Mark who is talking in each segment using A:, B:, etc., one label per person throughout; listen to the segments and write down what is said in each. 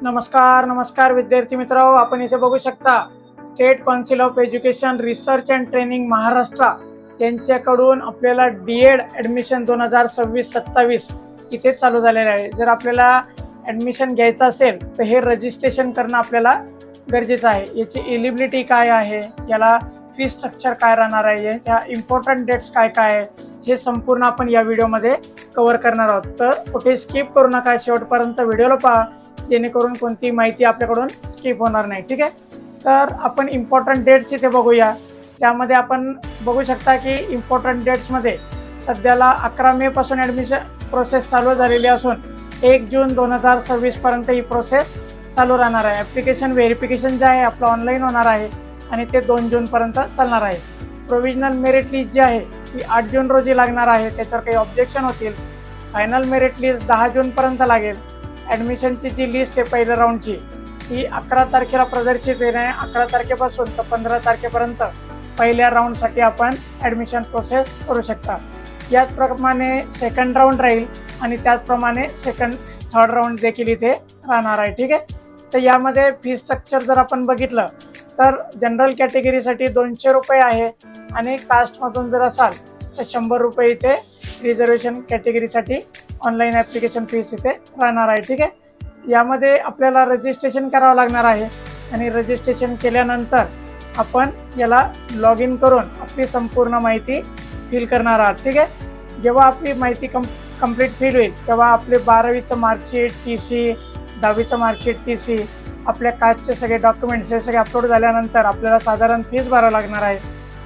A: नमस्कार विद्यार्थी मित्र, आपण इथे बघू शकता state council of education research and training Maharashtra यांच्याकडून आपल्याला डीएड ॲडमिशन 2026-27 इथे चालू झालेलं आहे। जर आपल्याला ॲडमिशन घ्यायचं असेल तर हे रजिस्ट्रेशन करणं आपल्याला गरजेचं आहे। याची एलिजिबिलिटी काय आहे, याला फी स्ट्रक्चर काय राहणार आहे, याच्या इम्पॉर्टंट डेट्स काय काय आहे, हे संपूर्ण आपण या व्हिडिओमध्ये कव्हर करणार आहोत। तर कुठे स्किप करू नका, शेवटपर्यंत व्हिडिओला पहा जेणेकरून कोणती माहिती आपल्याकडून स्किप होणार नाही। ठीक आहे, तर आपण इम्पॉर्टंट डेट्स इथे बघूया। त्यामध्ये आपण बघू शकता की इम्पॉर्टंट डेट्समध्ये सध्याला 11 मे पासून ॲडमिशन प्रोसेस चालू झालेली असून 1 जून 2026 पर्यंत ही प्रोसेस चालू राहणार आहे। ॲप्लिकेशन व्हेरिफिकेशन जे आहे आपलं ऑनलाईन होणार आहे आणि ते 2 जूनपर्यंत चालणार आहे। प्रोविजनल मेरिट लिस्ट जी आहे ती 8 जून रोजी लागणार आहे, त्याच्यावर काही ऑब्जेक्शन होतील। फायनल मेरिट लिस्ट 10 जूनपर्यंत लागेल। ॲडमिशनची जी लिस्ट आहे पहिल्या राऊंडची ती 11 तारखेला प्रदर्शित होईल आहे। 11 तारखेपासून तर 15 तारखेपर्यंत पहिल्या राऊंडसाठी आपण ॲडमिशन प्रोसेस करू शकता। याचप्रमाणे सेकंड राऊंड राहील आणि त्याचप्रमाणे थर्ड राऊंड देखील इथे राहणार आहे। ठीक आहे, तर यामध्ये फी स्ट्रक्चर जर आपण बघितलं तर जनरल कॅटेगरीसाठी 200 रुपये आहे आणि कास्टमधून जर असाल तर 100 रुपये इथे रिझर्वेशन कॅटेगरीसाठी ऑनलाईन ॲप्लिकेशन फीस इथे राहणार आहे। ठीक आहे, यामध्ये आपल्याला रजिस्ट्रेशन करावं लागणार आहे आणि रजिस्ट्रेशन केल्यानंतर आपण याला लॉग इन करून आपली संपूर्ण माहिती फिल करणार आहात। ठीक आहे, जेव्हा आपली माहिती कंप्लीट फिल होईल तेव्हा आपले 12वीचं मार्कशीट, TC, 10वीचं मार्कशीट, TC, आपल्या कास्टचे सगळे डॉक्युमेंट्स हे सगळे अपलोड झाल्यानंतर आपल्याला साधारण फीस भरावं लागणार आहे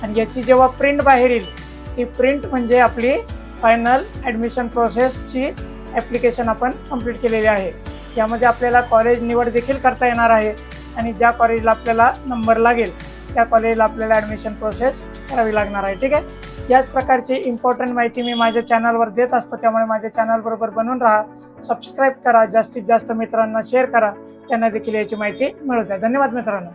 A: आणि याची जेव्हा प्रिंट बाहेर येईल ती प्रिंट म्हणजे आपली फायनल ॲडमिशन प्रोसेसची ॲप्लिकेशन आपण कंप्लीट केलेली आहे। यामध्ये आपल्याला कॉलेज निवड देखील करता येणार आहे आणि ज्या कॉलेजला आपल्याला नंबर लागेल त्या कॉलेजला आपल्याला ॲडमिशन प्रोसेस करावी लागणार आहे। ठीक आहे, याच प्रकारची इम्पॉर्टंट माहिती मी माझ्या चॅनलवर देत असतो, त्यामुळे माझ्या चॅनलबरोबर बनून राहा, सबस्क्राईब करा, जास्तीत जास्त मित्रांना शेअर करा, त्यांना देखील याची माहिती मिळू द्या। धन्यवाद मित्रांनो।